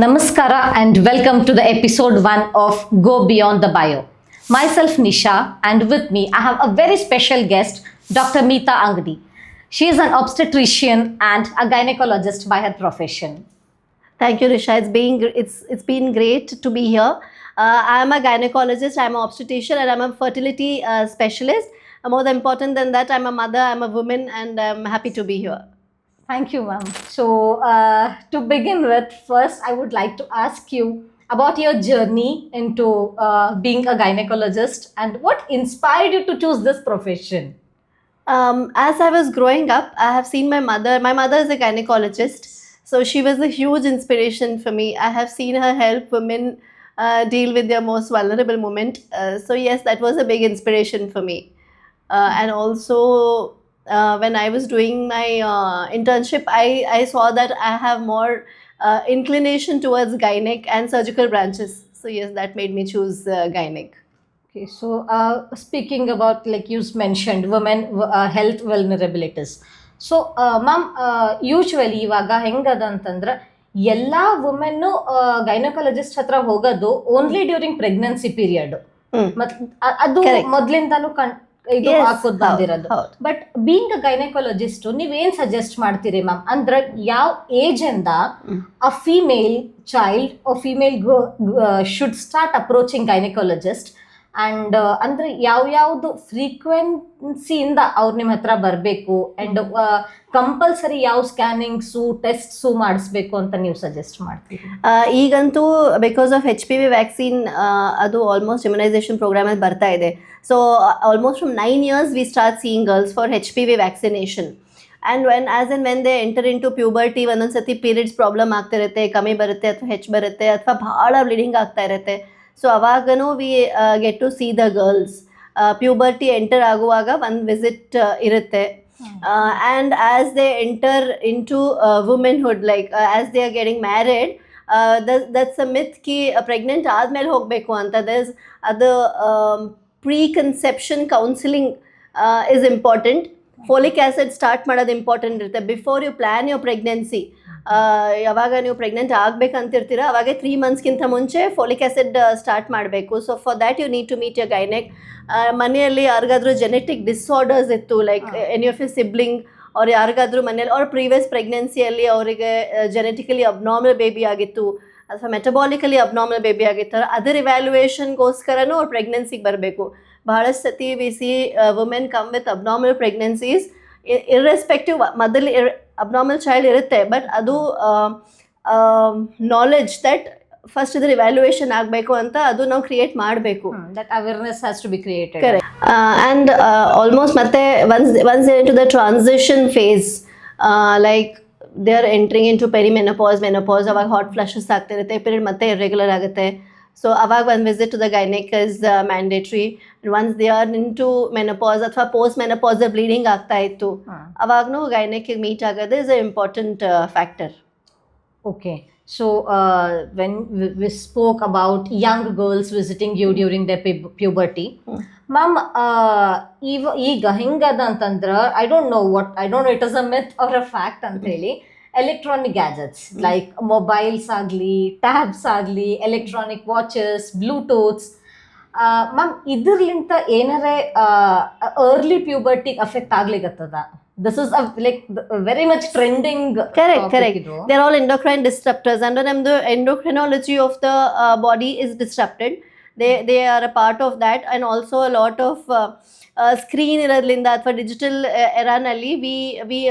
Namaskara and welcome to the episode 1 of Go Beyond the Bio. Myself Nisha, and with me I have a very special guest, Dr. Meeta Angadi. She is an obstetrician and a gynecologist by her profession. Thank you, Risha. It's been great to be here. I'm a gynecologist, I'm an obstetrician, and I'm a fertility specialist. More than important than that, I'm a mother, I'm a woman, and I'm happy to be here. Thank you, ma'am. So, to begin with, first I would like to ask you about your journey into being a gynecologist and what inspired you to choose this profession. As I was growing up, I have seen my mother. My mother is a gynecologist, so she was a huge inspiration for me. I have seen her help women deal with their most vulnerable moment. So yes, that was a big inspiration for me. And also, when I was doing my internship, I saw that I have more inclination towards gynec and surgical branches. So yes, that made me choose gynec. Okay, so speaking about, like you mentioned, women health vulnerabilities. So ma'am usually ಇವಾಗ ಹೆಂಗದ ಅಂತಂದ್ರೆ ಎಲ್ಲ women gynaecologist ಹತ್ರ ಹೋಗೋದು only during pregnancy period. ಮತ್ ಅದು ಮೊದ್ಲಿಂದಾನು ಇದು ಹಾಕೋದ್ ಬಂದಿರೋದು. ಬಟ್ ಬೀಂಗ್ ಅ ಗೈನಕಾಲಜಿಸ್ಟ್ ನೀವೇನ್ ಸಜೆಸ್ಟ್ ಮಾಡ್ತೀರಿ ಮ್ಯಾಮ್? ಅಂದ್ರೆ ಯಾವ ಏಜ್ ಇಂದ a female child female should start approaching gynaecologist and ಅಂದ್ರೆ ಯಾವ್ಯಾವ್ದು ಫ್ರೀಕ್ವೆನ್ಸಿಯಿಂದ ಅವ್ರು ನಿಮ್ಮ ಹತ್ರ ಬರಬೇಕು ಅಂಡ್ ಕಂಪಲ್ಸರಿ ಯಾವ ಸ್ಕ್ಯಾನಿಂಗ್ಸು ಟೆಸ್ಟ್ಸು ಮಾಡಿಸ್ಬೇಕು ಅಂತ ನೀವು ಸಜೆಸ್ಟ್ ಮಾಡ್ತೀರಿ? ಈಗಂತೂ ಬಿಕಾಸ್ ಆಫ್ HPV ವ್ಯಾಕ್ಸಿನ್ ಅದು ಆಲ್ಮೋಸ್ಟ್ ಇಮ್ಯುನೈಸೇಷನ್ ಪ್ರೋಗ್ರಾಮಲ್ಲಿ ಬರ್ತಾ ಇದೆ. So almost from 9 years we start seeing girls for HPV vaccination. And when they enter into puberty, ಒಂದೊಂದು ಸತಿ ಪೀರಿಯಡ್ಸ್ ಪ್ರಾಬ್ಲಮ್ ಆಗ್ತಿರುತ್ತೆ, ಕಮ್ಮಿ ಬರುತ್ತೆ ಅಥವಾ ಹೆಚ್ಚು ಬರುತ್ತೆ ಅಥವಾ ಭಾಳ ಬ್ಲೀಡಿಂಗ್ ಆಗ್ತಾ ಇರುತ್ತೆ. ಸೊ ಅವಾಗನೂ we get to see the girls. Puberty enter ಆಗುವಾಗ ಒಂದು ವಿಸಿಟ್ ಇರುತ್ತೆ. And as they enter into womanhood, like as they are getting married, that's a myth ಕಿ ಪ್ರೆಗ್ನೆಂಟ್ ಆದಮೇಲೆ ಹೋಗಬೇಕು ಅಂತ. ಅದು pre conception counselling is important. Folic acid start ಮಾಡೋದು important ಇರುತ್ತೆ before you plan your pregnancy. ಯಾವಾಗ ನೀವು pregnant ಆಗಬೇಕಂತಿರ್ತೀರ ಅವಾಗೆ 3 monthsಗಿಂತ ಮುಂಚೆ ಫೋಲಿಕ್ ಆ್ಯಸಿಡ್ ಸ್ಟಾರ್ಟ್ ಮಾಡಬೇಕು. So for that you need to meet your gynaec. ಮನೆಯಲ್ಲಿ ಯಾರಿಗಾದ್ರೂ ಜೆನೆಟಿಕ್ ಡಿಸಾರ್ಡರ್ಸ್ ಇತ್ತು, like any of your sibling ಅವ್ರು ಯಾರಿಗಾದ್ರೂ ಮನೇಲಿ ಅವ್ರ ಪ್ರೀವಿಯಸ್ ಪ್ರೆಗ್ನೆನ್ಸಿಯಲ್ಲಿ ಅವರಿಗೆ ಜೆನೆಟಿಕಲಿ ಅಬ್ನಾರ್ಮಲ್ ಬೇಬಿ ಆಗಿತ್ತು ಅಥವಾ ಮೆಟಬಾಲಿಕಲಿ ಅಬ್ನಾರ್ಮಲ್ ಬೇಬಿ ಆಗಿತ್ತು, ಅದರ ಇವ್ಯಾಲ್ಯೂಯೇಷನ್ಗೋಸ್ಕರನೂ ಅವ್ರು ಪ್ರೆಗ್ನೆನ್ಸಿಗೆ ಬರಬೇಕು. ಬಹಳಷ್ಟು ಸತಿ we see women come with abnormal pregnancies irrespective ಮೊದಲು ಅಬ್ನಾರ್ಮಲ್ ಚೈಲ್ಡ್ ಇರುತ್ತೆ, ಬಟ್ ಅದು ನಾಲೆಡ್ಜ್ ದಟ್ ಫಸ್ಟ್ ಇದ್ರ ಇವ್ಯಾಲ್ಯೂಯೇಷನ್ ಆಗಬೇಕು ಅಂತ ಅದು ನಾವು ಕ್ರಿಯೇಟ್ ಮಾಡಬೇಕು. That awareness has to be created. Correct. And almost ಮತ್ತೆ once into the transition phase, like they are entering into perimenopause, menopause, ಅವಾಗ ಹಾಟ್ ಫ್ಲಶಸ್ ಆಗ್ತಿರುತ್ತೆ, ಪೀರಿಯಡ್ ಮತ್ತೆ ಇರ್ರೆಗ್ಯುಲರ್ ಆಗುತ್ತೆ. ಸೊ ಅವಾಗ ಒಂದು visit to the gynaec is mandatory. Once they are into menopause ಅಥವಾ post menopause bleeding ಆಗ್ತಾ ಇತ್ತು, ಅವಾಗೂ ಗೈನೆಕ್ಗೆ ಮೀಟ್ ಆಗೋದು is a important factor. Okay, so when we spoke about young girls visiting you during the puberty, ma'am ಈಗ ಹೆಂಗದ ಅಂತಂದ್ರೆ I don't know it is a myth or a fact ಅಂತ ಹೇಳಿ, ಎಲೆಕ್ಟ್ರಾನಿಕ್ ಗ್ಯಾಜೆಟ್ಸ್ ಲೈಕ್ ಮೊಬೈಲ್ಸ್ ಆಗಲಿ, tabs ಆಗಲಿ, electronic watches, bluetooths, ma'am ಇದ್ರಲಿಂತ ಏನಾರೇ early ಪ್ಯೂಬರ್ಟಿಗೆ ಅಫೆಕ್ಟ್ ಆಗ್ಲಿಕ್ಕತ್ತದ? This is very much trending. Correct. They're all endocrine disruptors. And when the endocrinology of the body is disrupted, they are a part of that. And also a lot of screen iradlinda athwa digital era nalli we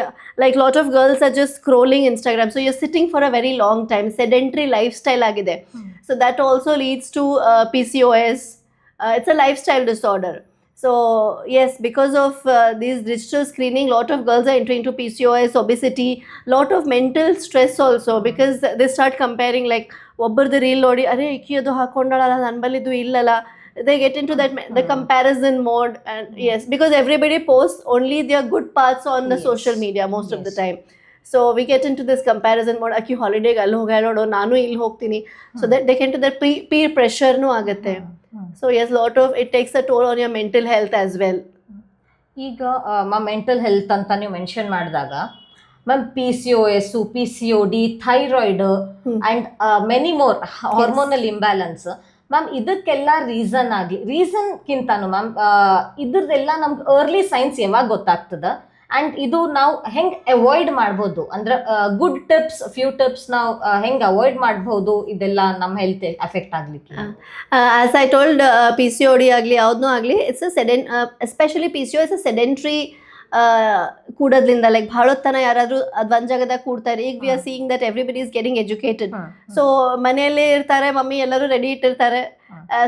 like lot of girls are just scrolling Instagram. So you're sitting for a very long time. Sedentary lifestyle agide. So that also leads to PCOS. It's a lifestyle disorder. So yes, because of these digital screening, lot of girls are entering into PCOS, obesity, lot of mental stress also, because they start comparing, like ಒಬ್ಬರದು reel ನೋಡಿ ಅರೆ ಇಕ್ಕಿ ಅದು ಹಾಕೊಂಡಳಲ್ಲ ನನ್ನ ಬಲ್ಲಿದು ಇಲ್ಲಲ್ಲ, they get into that the comparison mode. And yes, because everybody posts only their good parts on the social media most of the time. So we get into this comparison mode. ಅಕ್ಕಿ ಹಾಲಿಡೇಗೆ ಅಲ್ಲಿ ಹೋಗ ನೋಡು, ನಾನು ಇಲ್ಲಿ ಹೋಗ್ತೀನಿ. So that they get into that peer pressure ಆಗುತ್ತೆ. So yes, it takes a toll on your mental health as well. ಈಗ mental health ಅಂತ ನೀವು ಮೆನ್ಷನ್ ಮಾಡಿದಾಗ ma'am PCOS, PCOD, thyroid and many more hormonal imbalance. Ma'am ಇದಕ್ಕೆಲ್ಲ ರೀಸನ್ಗಿಂತಾನು ma'am ಇದ್ರದ್ದೆಲ್ಲ ನಮ್ಗೆ early science ಯಾವಾಗ ಗೊತ್ತಾಗ್ತದ and ಇದು ನಾವು ಹೆಂಗ್ ಅವಾಯ್ಡ್ ಮಾಡ್ಬೋದು ಅಂದ್ರೆ ಗುಡ್ ಟಿಪ್ಸ್, ಫ್ಯೂ ಟಿಪ್ಸ್ ನಾವು ಹೆಂಗ್ ಅವಾಯ್ಡ್ ಮಾಡ್ಬೋದು ಇದೆಲ್ಲ ನಮ್ಮ ಹೆಲ್ತ್ ಎಫೆಕ್ಟ್ ಆಗ್ಲಿಕ್ಕೆ? ಆಸ್ ಐ ಟೋಲ್ಡ್, PCOD ಆಗಲಿ ಯಾವುದನ್ನೂ ಆಗಲಿ, it's especially PCOS is sedentary ಕೂಡೋದ್ರಿಂದ. ಲೈಕ್ ಭಾಳ ಹೊತ್ತನ ಯಾರಾದರೂ ಅದು ಒಂದು ಜಾಗದಾಗ ಕೂಡ್ತಾರೆ. ಈಗ we are seeing that everybody is getting educated. So ಮನೆಯಲ್ಲೇ ಇರ್ತಾರೆ, ಮಮ್ಮಿ ಎಲ್ಲರೂ ರೆಡಿ ಇಟ್ಟಿರ್ತಾರೆ.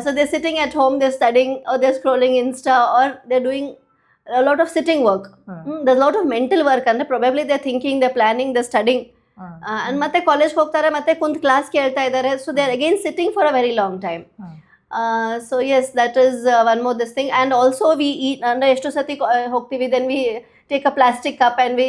So they sitting at home, they studying or they scrolling Insta or they doing a lot of sitting work. There's a lot of mental work, and probably they're thinking, they're planning, they're studying, and ಮತ್ತೆ college ಹೋಗ್ತಾರೆ, ಮತ್ತೆ ಕುಂತ್ class ಕೇಳ್ತಾ ಇದ್ದಾರೆ. So they are again sitting for a very long time. So yes, that is one more this thing. And also we eat, ಅಂದರೆ ಎಷ್ಟು ಸತಿ ಹೋಗ್ತೀವಿ, then we take a plastic cup and we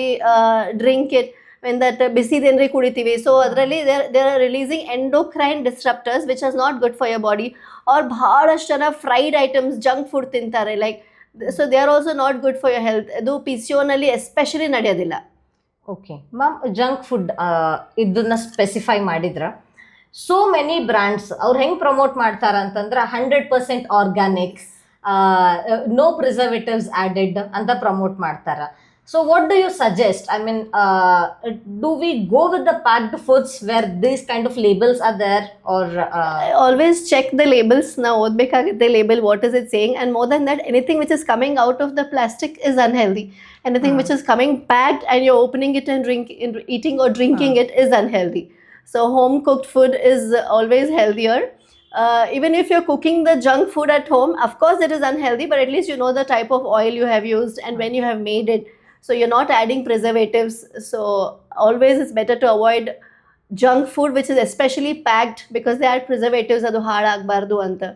drink it when that ಬಿಸಿದೇನ್ರಿ ಕುಡಿತೀವಿ. So ಅದರಲ್ಲಿ they are releasing endocrine disruptors which is not good for your body. ಅವ್ರು ಭಾಳಷ್ಟು ಜನ ಫ್ರೈಡ್ ಐಟಮ್ಸ್, ಜಂಕ್ ಫುಡ್ ತಿಂತಾರೆ. Like so they are also not good for your health. ಇದು PCOನಲ್ಲಿ especially ನಡೆಯೋದಿಲ್ಲ. ಓಕೆ ಮ್ಯಾಮ್, ಜಂಕ್ ಫುಡ್ ಇದನ್ನ specify ಮಾಡಿದ್ರ, so many brands ಅವ್ರು ಹೆಂಗೆ ಪ್ರಮೋಟ್ ಮಾಡ್ತಾರ ಅಂತಂದ್ರೆ 100% ಆರ್ಗ್ಯಾನಿಕ್, ನೋ ಪ್ರಿಸರ್ವೇಟಿವ್ಸ್ ಆ್ಯಡೆಡ್ ಅಂತ ಪ್ರಮೋಟ್ ಮಾಡ್ತಾರ. So what do you suggest? I mean, do we go with the packed foods where these kind of labels are there, or always check the labels? Now odbekagutte label, what is it saying? And more than that, anything which is coming out of the plastic is unhealthy. Anything which is coming packed and you're opening it and eating or drinking it is unhealthy. So home cooked food is always healthier. Even if you're cooking the junk food at home, of course it is unhealthy, but at least you know the type of oil you have used and when you have made it. So you're not adding preservatives. So always it's better to avoid junk food which is especially packed because they add preservatives. Adu hard agbardu anta.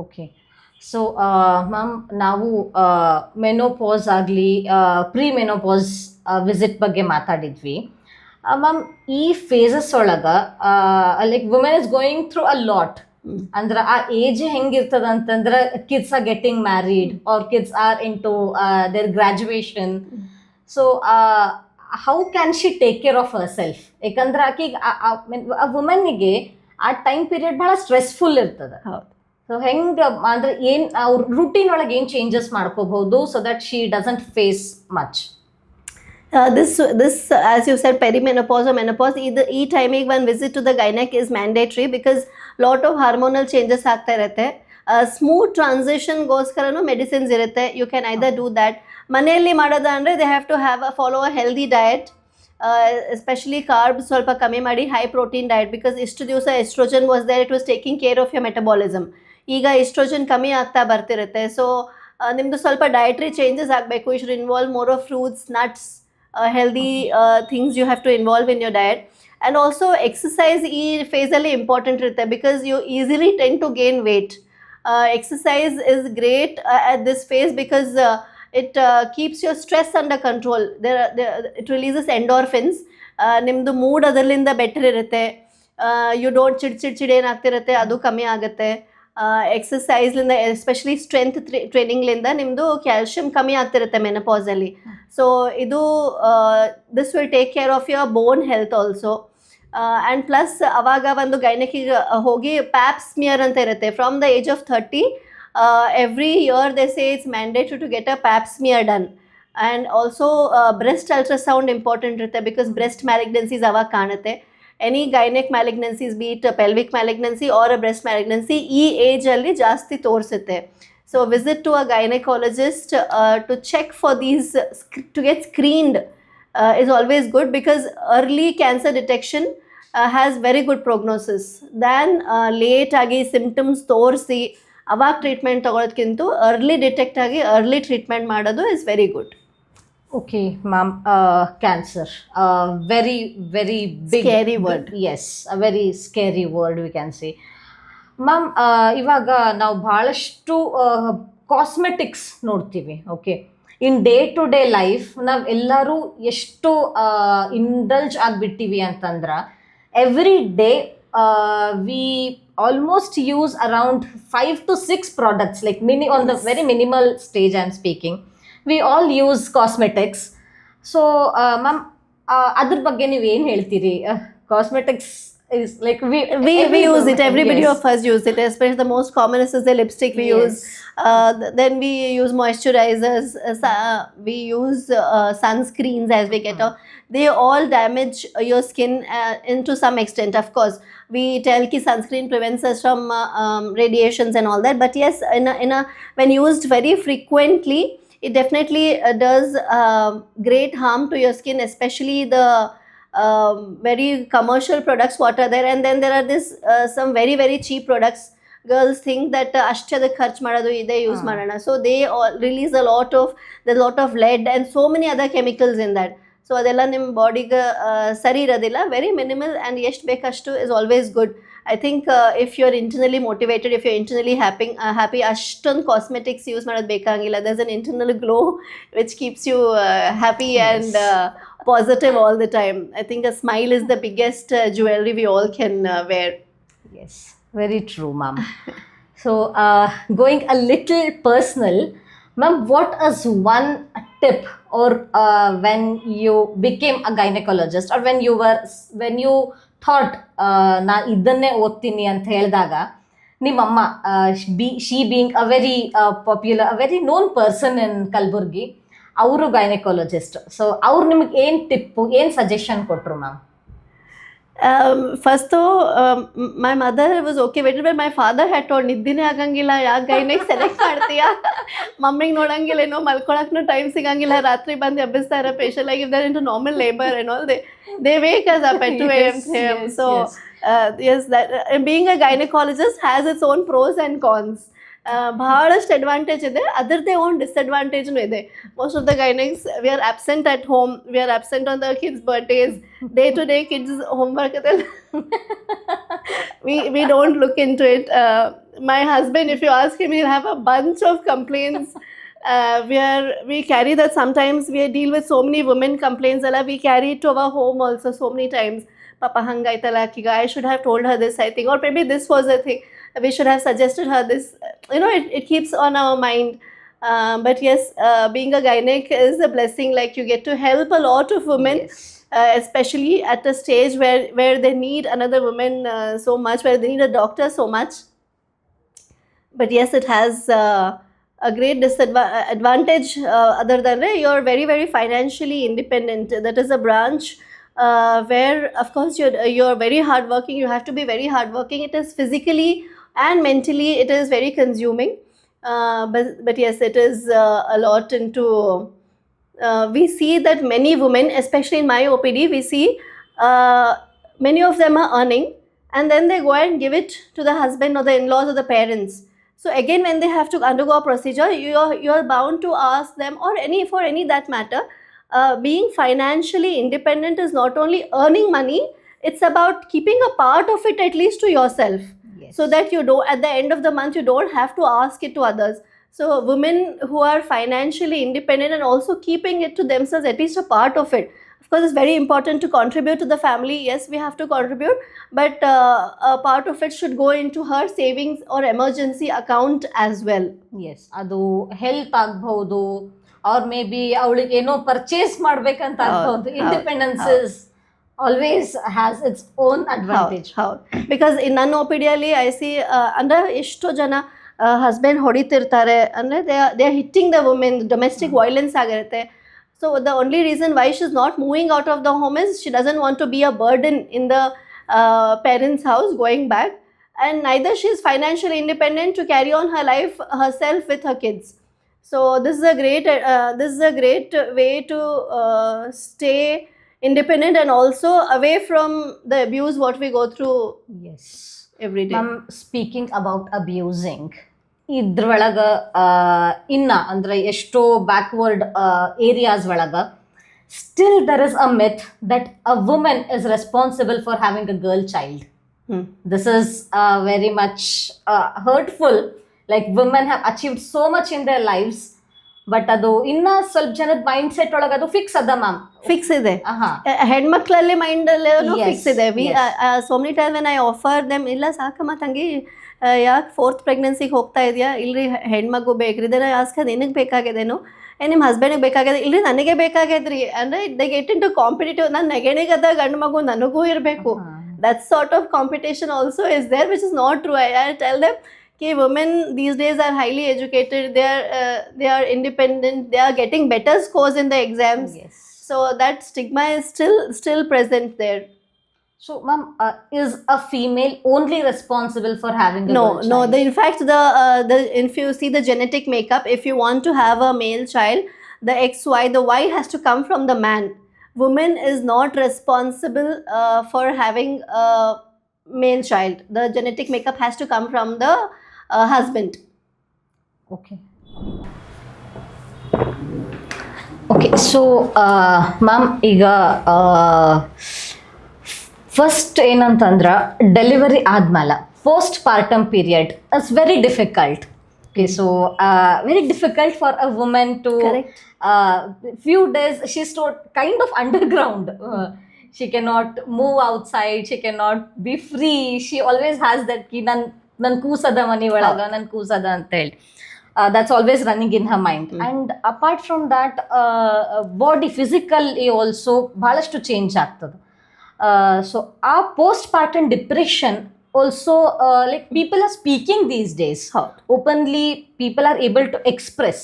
Okay. So ma'am, ನಾವು menopause ಆಗಲಿ pre-menopause visit ಬಗ್ಗೆ ಮಾತಾಡಿದ್ವಿ. Ma'am, ಈ faces ಒಳಗೆ like women is going through a lot. ಅಂದ್ರೆ ಆ age ಹೆಂಗಿರ್ತದ ಅಂತಂದ್ರೆ kids are getting married or kids are into their graduation. So how can she take care of herself? ಯಾಕಂದ್ರೆ ಆಕೆಗೆ ಆ ವುಮೆನ್ನಿಗೆ ಆ ಟೈಮ್ ಪೀರಿಯಡ್ ಭಾಳ ಸ್ಟ್ರೆಸ್ಫುಲ್ ಇರ್ತದೆ. ಸೊ ಹೆಂಗೆ ಅಂದ್ರೆ ಏನು ಅವ್ರ ರೂಟೀನ್ ಒಳಗೆ ಏನು ಚೇಂಜಸ್ ಮಾಡ್ಕೋಬಹುದು so that she doesn't face much? This as you said, perimenopause or menopause, e timing one visit to the gynec is mandatory because lot of hormonal changes ಆಗ್ತಾ ಇರುತ್ತೆ. ಸ್ಮೂತ್ ಟ್ರಾನ್ಸಿಷನ್ ಗೋಸ್ಕರನು medicines ಇರುತ್ತೆ. You can either do that. ಮನೆಯಲ್ಲಿ ಮಾಡೋದ ಅಂದರೆ they have to have follow a healthy diet, especially carbs ಸ್ವಲ್ಪ ಕಮ್ಮಿ ಮಾಡಿ, ಹೈ ಪ್ರೋಟೀನ್ ಡಯಟ್. ಬಿಕಾಸ್ ಇಷ್ಟು ದಿವಸ estrogen was there, it was taking care of your metabolism. ಈಗ ಎಸ್ಟ್ರೋಜನ್ ಕಮ್ಮಿ ಆಗ್ತಾ ಬರ್ತಿರುತ್ತೆ. ಸೊ ನಿಮ್ಮದು ಸ್ವಲ್ಪ ಡಯಟ್ರಿ ಚೇಂಜಸ್ ಆಗಬೇಕು. You should involve more of fruits, nuts, healthy things you have to involve in your diet. And also exercise ee phase alli important irutte because you easily tend to gain weight. Exercise is great at this phase because it keeps your stress under control. It releases endorphins. Nimdu mood adrinda better irutte. You don't chid ಏನು ಆಗ್ತಿರುತ್ತೆ ಅದು ಕಮ್ಮಿ ಆಗುತ್ತೆ. ಎಕ್ಸಸೈಸ್ಲಿಂದ, especially strength ಟ್ರೈನಿಂಗ್ಲಿಂದ ನಿಮ್ಮದು calcium ಕಮ್ಮಿ ಆಗ್ತಿರುತ್ತೆ ಮೆನಪಾಸಲ್ಲಿ. So ಇದು this will take care of your bone health also. And plus ಅವಾಗ ಒಂದು ಗೈನಕಿಗೆ ಹೋಗಿ ಪ್ಯಾಪ್ ಸ್ಮಿಯರ್ ಅಂತ ಇರುತ್ತೆ. From the age of 30 every year they say it's mandatory to get a pap smear done. And also breast ultrasound important ಇರುತ್ತೆ because breast malignancies ಅವಾಗ ಕಾಣುತ್ತೆ. Any gynaec malignancies, be it pelvic malignancy or a breast malignancy, ಈ ಏಜಲ್ಲಿ ಜಾಸ್ತಿ ತೋರಿಸುತ್ತೆ. So visit to a gynaecologist to check for these, to get screened is always good because early cancer detection has very good prognosis than late ಆಗಿ symptoms ತೋರಿಸಿ ಅವಾಗ treatment ತಗೊಳ್ಳೋದಕ್ಕಿಂತ early detect ಆಗಿ early treatment ಮಾಡೋದು is very good. Okay, ma'am, cancer, very big, scary word. Yes, a very scary word we can say. Ma'am, ಇವಾಗ ನಾವು ಭಾಳಷ್ಟು cosmetics ನೋಡ್ತೀವಿ. Okay, in day to day life ನಾವು ಎಲ್ಲರೂ ಎಷ್ಟು ಇಂಡಲ್ಜ್ ಆಗಿಬಿಟ್ಟಿವಿ ಅಂತಂದ್ರೆ every day we almost use around 5 to 6 products, like on the very minimal stage I'm speaking. We all use cosmetics. So ma'am, ಅದ್ರ ಬಗ್ಗೆ ನೀವು ಏನು ಹೇಳ್ತೀರಿ? Cosmetics is like we use it, everybody of us use it, especially the most common is the lipstick we use. Then we use moisturizers, we use sunscreens as we get out. They all damage your skin into some extent. Of course we tell ki sunscreen prevents us from radiations and all that, but yes, in a when used very frequently, it definitely does great harm to your skin, especially the very commercial products what are there. And then there are this some very very cheap products. Girls think that ಅಷ್ಟೇ ಅದಕ್ಕೆ ಖರ್ಚು ಮಾಡೋದು ಇದೇ use ಮಾಡೋಣ, so they release there's a lot of lead and so many other chemicals in that. So ಅದೆಲ್ಲ ನಿಮ್ಮ ಬಾಡಿಗೆ ಸರಿ ಇರೋದಿಲ್ಲ. ವೆರಿ ಮಿನಿಮಲ್ ಆ್ಯಂಡ್ ಎಷ್ಟು ಬೇಕಷ್ಟು is always good. I think if you are internally motivated, if you internally happy, ಅಷ್ಟೊಂದು cosmetics use ಮಾಡೋದು ಬೇಕಾಗಿಲ್ಲ. There's an internal glow which keeps you happy and positive all the time. I think a smile is the biggest jewelry we all can wear. Yes, very true, ma'am. So, going a little personal, ma'am, what is one tip or when you became a gynecologist or when you thought na idanne ಓದ್ತೀನಿ ಅಂತ ಹೇಳಿದಾಗ ನಿಮ್ಮಮ್ಮ she being a very popular, a very known person in Kalburgi, ಅವರು gynaecologist, so ಅವ್ರು ನಿಮಗೆ ಏನು tip, ಏನು suggestion ಕೊಟ್ಟರು ma'am? First my mother was okay vetted, but my father had told ನಿದ್ದಿನೇ ಆಗಂಗಿಲ್ಲ, ಯಾಕೆ ಗೈನಿಗೆ ಸೆಲೆಕ್ಟ್ ಮಾಡ್ತೀಯಾ, ಮಮ್ಮಿಗೆ ನೋಡಂಗಿಲ್ಲ, ಏನೋ ಮಲ್ಕೊಳಕ್ಕೂ ಟೈಮ್ ಸಿಗಂಗಿಲ್ಲ, ರಾತ್ರಿ ಬಂದು ಎಬ್ಬಿಸ್ತಾ ಇರೋ ಪೇಷಲ್ ಆಗಿ ಇದ್ದಾರೆ into normal labour and all, they wake us up at 2 a.m. So yes, that being a gynecologist has its own pros and cons. ಬಹಳಷ್ಟು ಅಡ್ವಾಂಟೇಜ್ ಇದೆ, ಅದರದ್ದೇ ಓನ್ ಡಿಸ್ಅಡ್ವಾಂಟೇಜ್ನೂ ಇದೆ. Most of the gynaecs we are absent at home, we are absent on the kids birthdays, day to day kids homework ಅದೆಲ್ಲ we don't look into it. My husband, if you ask him, he'll have a bunch of complaints. We carry that sometimes. We deal with so many women complaints, we carry it to our home also so many times. Papa hangaitala kiga, I should have told her this, I think, or maybe this was a thing, we should have suggested her this. It keeps on our mind. But yes, being a gynec is a blessing. Like, you get to help a lot of women. Yes. Especially at a stage where they need another woman so much, where they need a doctor so much. But yes, it has a great advantage other than you're very very financially independent. That is a branch where of course you're very hardworking. You have to be very hardworking. It is physically and mentally it is very consuming. But yes, it is a lot into. We see that many women, especially in my OPD, we see many of them are earning and then they go and give it to the husband or the in-laws or the parents. So again, when they have to undergo a procedure, you're bound to ask them, or for any that matter, being financially independent is not only earning money, it's about keeping a part of it at least to yourself. Yes. So that you don't, at the end of the month, you don't have to ask it to others. So women who are financially independent and also keeping it to themselves, at least a part of it. Of course, it's very important to contribute to the family. Yes, we have to contribute, but a part of it should go into her savings or emergency account as well. Yes, ಅದು help ಆಗ್ಬಹುದು, or maybe ಅವಳಿಗೆ ಏನೋ purchase ಮಾಡ್ಬೇಕಂತ ಆಗ್ಬಹುದು. Independence is always has its own advantage. How? Because in ನನ್ನ OPD ಅಲ್ಲಿ I see ಅಂದ್ರೆ ಎಷ್ಟೋ ಜನ ಹಸ್ಬೆಂಡ್ ಹೊಡಿತಿರ್ತಾರೆ, ಅಂದರೆ they are hitting the women, domestic violence ಆಗಿರುತ್ತೆ. So the only reason why she is not moving out of the home is she doesn't want to be a burden in the parents house going back, and neither she is financially independent to carry on her life herself with her kids. So this is a great way to stay independent and also away from the abuse what we go through Yes. every day. Ma'am, speaking about abusing, ಇದ್ರೊಳಗ ಇನ್ನ ಅಂದ್ರೆ ಎಷ್ಟೋ backward areas ಒಳಗ still there is a myth that a women is responsible for having a girl child. This is very much hurtful. Like women have achieved so much in their lives, but ಅದು ಇನ್ನ ಸ್ವಲ್ಪ ಜನದ mind set ಒಳಗೆ ಅದು fix ಅದ ma'am. Fix ಇದೆ, ಹೆಣ್ಮಕ್ಳಲ್ಲಿ mind ಅಲ್ಲಿ fix ಇದೆ. So many time when I offer them, ಇಲ್ಲ ಸಾಕಮ್ಮ ತಂಗಿ, ಯಾಕೆ 4th ಪ್ರೆಗ್ನೆನ್ಸಿಗೆ ಹೋಗ್ತಾ ಇದೆಯಾ, ಇಲ್ರಿ ಹೆಣ್ಮಗು ಬೇಕ್ರಿ, ಇದನ್ನ ಆಸ್ಕ ನಿನಗೆ ಬೇಕಾಗಿದೇನು, ನಿಮ್ಮ ಹಸ್ಬೆಂಡಿಗೆ ಬೇಕಾಗ್ಯದ ಇಲ್ರಿ ನನಗೆ ಬೇಕಾಗ್ಯದ್ರಿ ಅಂದರೆ they get into competitive ನಾನು ನೆಗೆಣಿಗದ ಗಂಡು ಮಗು ನನಗೂ ಇರಬೇಕು. That sort of competition also is there, which is not true. I tell them कि women these days are highly educated, they are independent, they are getting better scores in the exams. Yes. So that stigma is still present there. So, ma'am, is a female only responsible for having a No, girl child? no. In fact, the if you see the genetic makeup, if you want to have a male child, the XY, the Y has to come from the man. Woman is not responsible for having a male child. The genetic makeup has to come from the husband. Okay. Okay, so ma'am, ಈಗ first ಏನಂತಂದ್ರೆ delivery ಆದ್ಮೇಲೆ postpartum period it's very difficult. Okay, so very difficult for a women to Correct. few days she's kind of underground. She cannot move outside, she cannot be free, she always has that ki nan ಕೂಸದ ಮನೆ ಒಳಗ ನನ್ ಕೂಸದ ಅಂತ ಹೇಳಿ that's always running in her mind. And apart from that, body physically also ಬಹಳಷ್ಟು change ಆಗ್ತದೆ. So ಆ post partum depression also, like people are speaking these days openly, people are able to express.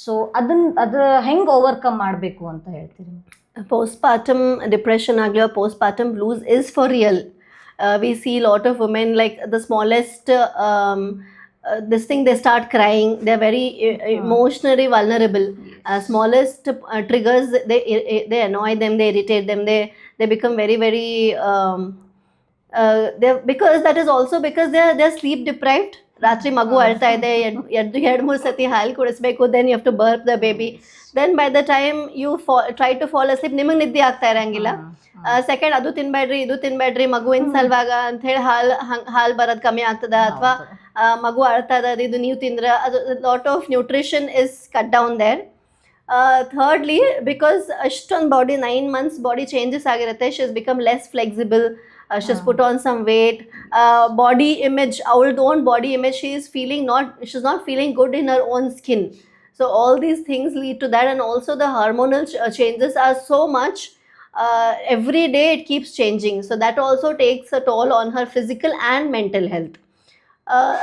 So ಅದು ಹೆಂಗೆ overcome ಮಾಡಬೇಕು ಅಂತ ಹೇಳ್ತೀರಿ? Postpartum depression agla postpartum blues is for real. We see a lot of women, like the smallest this thing, they start crying, they're very emotionally vulnerable. Smallest triggers, they annoy them, they irritate them, they become very very because that is also because they're sleep deprived. ರಾತ್ರಿ ಮಗು ಅಳ್ತಾ ಇದೆ, ಎರಡು ಮೂರು ಸತಿ ಹಾಲು ಕುಡಿಸ್ಬೇಕು, then you have to birth the baby, then by the time you try to fall asleep, ನಿಮಗೆ ನಿದ್ದೆ ಆಗ್ತಾ ಇರಂಗಿಲ್ಲ. ಸೆಕೆಂಡ್ ಅದು ತಿನ್ಬೇಡ್ರಿ ಇದು ತಿನ್ಬೇಡ್ರಿ ಮಗುವಿನ ಸಲುವಾಗ ಅಂತ ಹೇಳಿ ಹಾಲು ಬರೋದು ಕಮ್ಮಿ ಆಗ್ತದ, ಅಥವಾ ಮಗು ಅಳ್ತಾ ಇದ ಇದು ನೀವು ತಿಂದ್ರೆ ಅದು lot of nutrition is cut down there. Thirdly, because ಅಷ್ಟೊಂದು ಬಾಡಿ 9 months ಬಾಡಿ ಚೇಂಜಸ್ ಆಗಿರುತ್ತೆ, she is become less flexible. She's put on some weight. Body image, our own body image, she's not feeling good in her own skin. So all these things lead to that, and also the hormonal changes are so much. Every day it keeps changing, so that also takes a toll on her physical and mental health.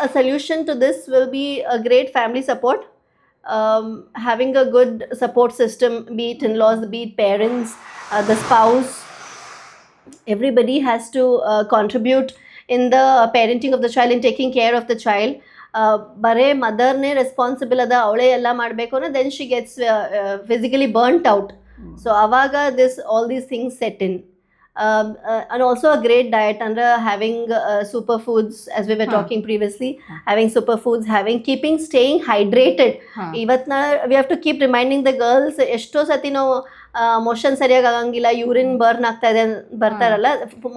A solution to this will be a great family support. Having a good support system, be it in-laws, be it parents, the spouse. Everybody has to contribute in the parenting of the child, in taking care of the child. ಬರೇ ಮದರ್ನೇ responsible ಅದ, ಅವಳೇ ಎಲ್ಲ ಮಾಡಬೇಕು ಅನ್ನೋ, then she gets physically burnt out. So ಅವಾಗ all these things set in. And also a great diet, under having superfoods, as we were talking previously, having superfoods, staying hydrated. Ivatna we have to keep reminding the girls, ಎಷ್ಟೋ ಸತಿ ನಾವು motion ಸರಿಯಾಗಿ ಆಗಂಗಿಲ್ಲ, urine burn ಆಗ್ತಾ ಇದೆ ಬರ್ತಾರಲ್ಲ,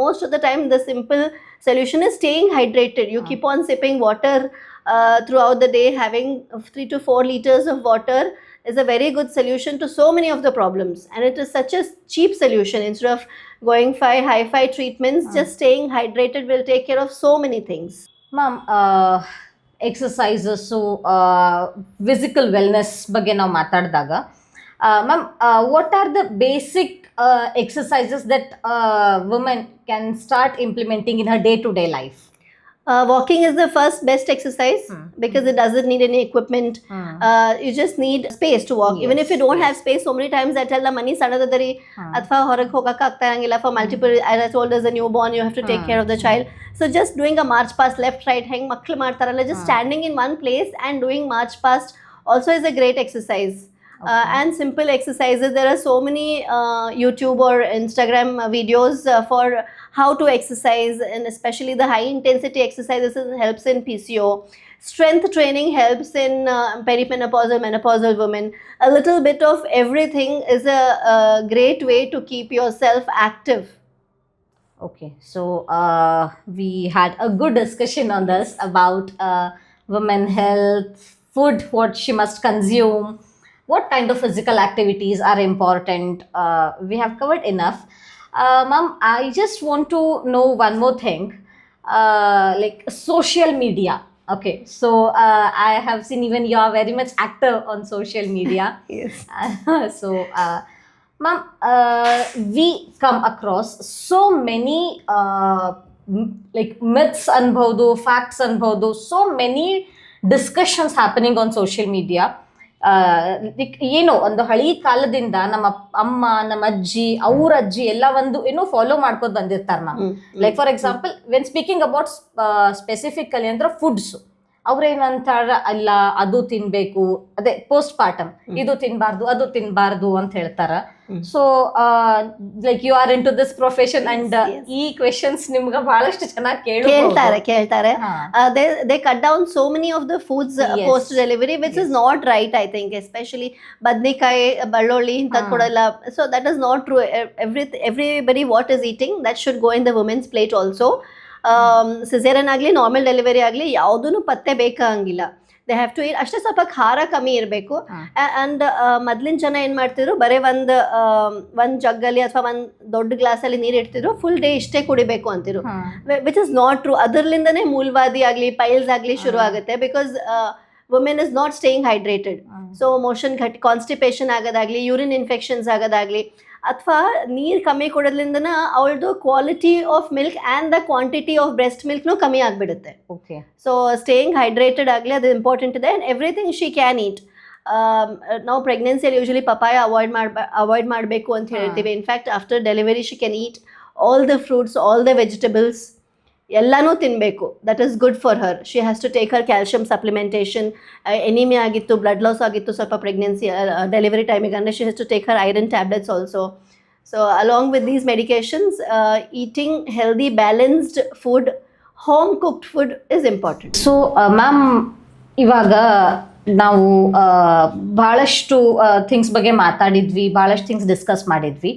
most of the time the simple solution is staying hydrated. You keep on sipping water throughout the day. Having 3 to 4 liters of water is a very good solution to so many of the problems, and it is such a cheap solution. Instead of going high-fi treatments, just staying hydrated will take care of so many things. Ma'am, exercises, so physical wellness ಬಗ್ಗೆ ನಾವು ಮಾತಾಡಿದಾಗ, ma'am, what are the basic exercises that women can start implementing in her day-to-day life? Walking is the first best exercise because it doesn't need any equipment. You just need space to walk. Even if you don't have space, so many times I tell the mani sanadadari athva horag hogaka agta irangilla for multiple, as I told, as a newborn you have to take care of the child. So just doing a march past left right hang maklu ಮಾಡ್ತಾರಲ್ಲ, just standing in one place and doing march past also is a great exercise. And simple exercises, there are so many YouTube or Instagram videos for how to exercise, and especially the high intensity exercises helps in PCO. Strength training helps in perimenopausal, menopausal women. A little bit of everything is a great way to keep yourself active. Okay, so we had a good discussion on this about women health, food, what she must consume, what kind of physical activities are important. We have covered enough. Ma'am, I just want to know one more thing. Like social media, Okay, so I have seen even you are very much active on social media. Yes. So, ma'am, we come across so many like myths ಅನ್ಬಹುದು, facts ಅನ್ಬಹುದು, so many discussions happening on social media. ಏನೋ ಒಂದು ಹಳಿ ಕಾಲದಿಂದ ನಮ್ಮ ಅಮ್ಮ, ನಮ್ಮ ಅಜ್ಜಿ, ಅವ್ರ ಅಜ್ಜಿ ಎಲ್ಲ ಒಂದು ಏನೋ ಫಾಲೋ ಮಾಡ್ಕೊಂಡು ಬಂದಿರ್ತಾರ ma'am. Like for example when speaking about specifically ಅಂದ್ರೆ ಫುಡ್ಸ್, ಅವ್ರೇನಂತಾರ ಅಲ್ಲ ಅದು ತಿನ್ಬೇಕು, ಅದೇ ಪೋಸ್ಟ್ ಪಾರ್ಟಮ್, ಇದು ತಿನ್ಬಾರ್ದು ಅದು ತಿನ್ಬಾರ್ದು ಅಂತ ಹೇಳ್ತಾರ. So like you are into this profession and ಈ ಕ್ವೆಶನ್ಸ್ ನಿಮ್ಗೆ ಬಹಳಷ್ಟು ಚೆನ್ನಾಗಿ ಕೇಳ್ತಾರೆ. They cut down so many of the foods post delivery, which is not right, I think, especially badnikayi, balloli intad kodalla. So that is not true. Everybody what is eating, that should go in the women's plate also. Caesarean ಆಗಲಿ normal delivery ಆಗಲಿ ಯಾವುದೂ ಪತ್ತೆ ಬೇಕಾಗಿಲ್ಲ. They have to eat. ಅಷ್ಟೇ ಸ್ವಲ್ಪ ಖಾರ ಕಮ್ಮಿ ಇರಬೇಕು. ಆ್ಯಂಡ್ ಮೊದ್ಲಿನ ಜನ ಏನು ಮಾಡ್ತಿದ್ರು, ಬರೀ ಒಂದು ಜಗ್ಗಲ್ಲಿ ಅಥವಾ ಒಂದು ದೊಡ್ಡ ಗ್ಲಾಸಲ್ಲಿ ನೀರು ಇಡ್ತಿದ್ರು, ಫುಲ್ ಡೇ ಇಷ್ಟೇ ಕುಡಿಬೇಕು ಅಂತಿರು, ವಿಚ್ ಇಸ್ ನಾಟ್ ಟ್ರೂ. ಅದರ್ಲಿಂದನೇ ಮೂಲವಾದಿ ಆಗಲಿ ಪೈಲ್ಸ್ ಆಗಲಿ ಶುರು ಆಗುತ್ತೆ. Because women is not staying hydrated. So motion constipation ಆಗೋದಾಗ್ಲಿ, ಯೂರಿನ್ ಇನ್ಫೆಕ್ಷನ್ಸ್ ಆಗೋದಾಗ್ಲಿ, ಅಥವಾ ನೀರು ಕಮ್ಮಿ ಕೊಡೋದ್ರಿಂದನ ಅವಳದು quality of milk and the quantity of breast ಮಿಲ್ಕ್ನೂ ಕಮ್ಮಿ ಆಗಿಬಿಡುತ್ತೆ. ಓಕೆ. ಸೊ ಸ್ಟೇಯಿಂಗ್ ಹೈಡ್ರೇಟೆಡ್ ಆಗಲಿ ಅದು ಇಂಪಾರ್ಟೆಂಟ್ ಇದೆ. And everything she can eat. ನಾವು ಪ್ರೆಗ್ನೆನ್ಸಿಯಲ್ಲಿ ಯೂಶಲಿ ಪಪಾಯ ಅವಾಯ್ಡ್ ಮಾಡಬೇಕು ಅಂತ ಹೇಳ್ತೀವಿ. In fact after delivery she can eat all the fruits, all the vegetables, ಎಲ್ಲನೂ ತಿನ್ನಬೇಕು. That is good for her. She has to take her calcium supplementation. Anaemia ಆಗಿತ್ತು, blood loss ಆಗಿತ್ತು ಸ್ವಲ್ಪ ಪ್ರೆಗ್ನೆನ್ಸಿ ಡೆಲಿವರಿ ಟೈಮಿಗೆ ಅಂದರೆ she has to take her iron tablets also. So along with these medications, eating healthy balanced food, home cooked food is important. So ma'am, ಇವಾಗ ನಾವು ಭಾಳಷ್ಟು things ಬಗ್ಗೆ ಮಾತಾಡಿದ್ವಿ, ಭಾಳಷ್ಟು ಥಿಂಗ್ಸ್ ಡಿಸ್ಕಸ್ ಮಾಡಿದ್ವಿ.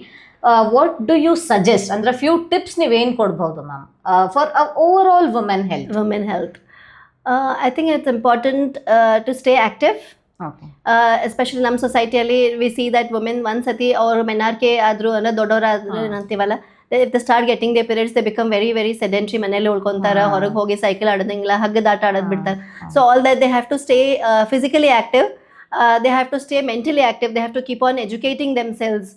ವಾಟ್ ಡು ಯು ಸಜೆಸ್ಟ್ ಅಂದ್ರೆ few tips ನೀವೇನು ಕೊಡ್ಬೋದು ma'am for over all women health? I think it's important to stay active. Okay. Especially ನಮ್ಮ ಸೊಸೈಟಿಯಲ್ಲಿ ವಿ ಸಿ ದಟ್ ವುಮೆನ್ ಒಂದ್ಸತಿ ಅವರು ಮೆನಾರ್ಕೆ ಆದರೂ ಅಂದರೆ ದೊಡ್ಡವರಾದ್ರು ಏನಂತೀವಲ್ಲ, if they start getting their periods, they become very very sedentary. ಮನೇಲಿ ಉಳ್ಕೊಂತಾರೆ, ಹೊರಗೆ ಹೋಗಿ cycle ಆಡೋದಂಗಿಲ್ಲ, ಹಗ್ಗದ ಆಟ ಆಡೋದು ಬಿಡ್ತಾರೆ. So all that they have to stay physically active. They have to stay mentally active. They have to keep on educating themselves.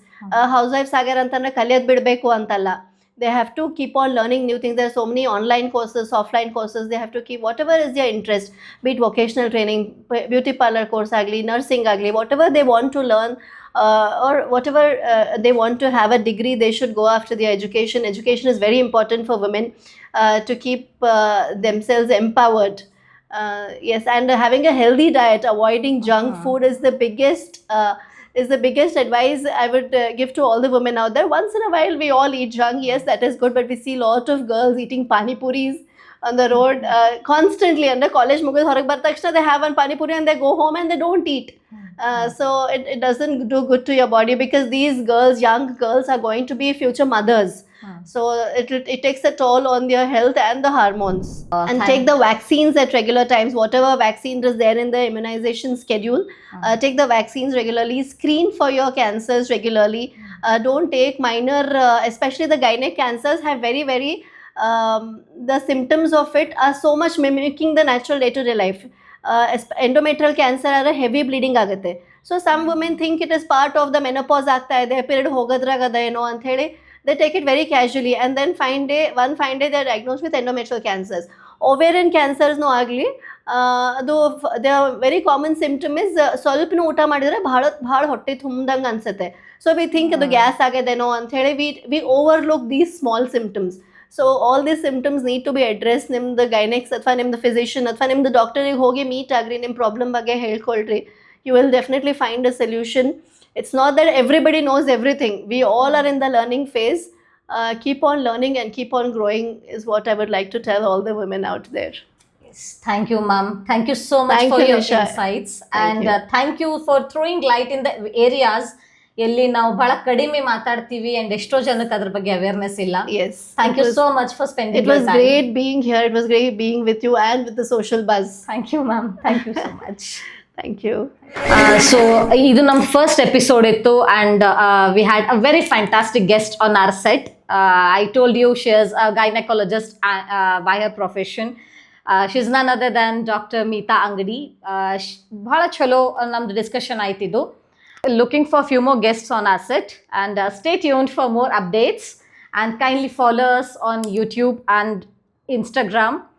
House wives ಆಗ್ಯಾರ ಅಂತಂದ್ರೆ ಕಲಿಯೋದು ಬಿಡಬೇಕು ಅಂತಲ್ಲ. They have to keep on learning new things. There are so many online courses, offline courses. They have to keep whatever is their interest, be it vocational training, beauty parlor course agli, nursing agli, whatever they want to learn, or whatever they want to have a degree, they should go after their education. Education is very important for women to keep themselves empowered. Yes, and having a healthy diet, avoiding junk food is the biggest advice I would give to all the women out there. Once in a while we all eat junk, yes, that is good, but we see a lot of girls eating pani puris on the road constantly. Under college mugid horag bar takshna they have one pani puri and they go home and they don't eat. So it doesn't do good to your body, because these girls, young girls, are going to be future mothers. So it takes a toll on their health and the hormones. And take the vaccines at regular times. Whatever vaccine is there in the immunization schedule, take the vaccines regularly. Screen for your cancers regularly. Don't take minor, especially the gynec cancers have very very the symptoms of it are so much mimicking the natural day-to-day life. Endometrial cancer are heavy bleeding ಆಗುತ್ತೆ. So some women think it is part of the menopause ಆಗ್ತಾ ಇದೆ, period ಹೋಗೋದ್ರಾಗದ ಏನೋ ಅಂತ ಹೇಳಿ they take it very casually, and then one fine day they are diagnosed with endometrial cancers. Ovarian cancers ನೂ ಆಗಲಿ, ಅದು the very common symptom is ಸ್ವಲ್ಪನೂ ಊಟ ಮಾಡಿದರೆ ಭಾಳ ಹೊಟ್ಟೆ ತುಂಬ್ದಂಗೆ ಅನ್ಸುತ್ತೆ. ಸೊ we think ಅದು ಗ್ಯಾಸ್ ಆಗ್ಯದೇನೋ ಅಂತ ಹೇಳಿ we overlook these small symptoms. So all these symptoms need to be addressed. ನಿಮ್ದು ಗೈನೆಕ್ಸ್ ಅಥವಾ ನಿಮ್ದು ಫಿಸಿಷಿಯನ್ ಅಥವಾ ನಿಮ್ದು ಡಾಕ್ಟರಿಗೆ ಹೋಗಿ ಮೀಟ್ ಆಗ್ರಿ, ನಿಮ್ಮ ಪ್ರಾಬ್ಲಮ್ ಬಗ್ಗೆ ಹೇಳ್ಕೊಳ್ರಿ. You will definitely find a solution. It's not that everybody knows everything. We all are in the learning phase. Keep on learning and keep on growing is what I would like to tell all the women out there. Yes, thank you, ma'am. Thank you so much for your insights. And thank you for throwing light in the areas ಎಲ್ಲಿ ನಾವು ಬಹಳ ಕಡಿಮೆ ಮಾತಾಡ್ತೀವಿ and ಎಷ್ಟೋ ಜನಕ್ಕೆ ಅದ್ರ ಬಗ್ಗೆ awareness ಇಲ್ಲ. Yes. Thank you so much for spending your time. It was great being here. It was great being with you and with the social buzz. Thank you, ma'am. Thank you so much. Thank you. So ಇದು ನಮ್ಮ first episode ಇತ್ತು, and we had a very fantastic guest on our set. I told you she is a gynecologist by her profession. She's none other than doctor Meeta Angadi. ಭಾಳ ಚಲೋ ನಮ್ದು discussion ಆಯ್ತಿದ್ದು. Looking for few more guests on our set, and stay tuned for more updates, and kindly follow us on YouTube and Instagram.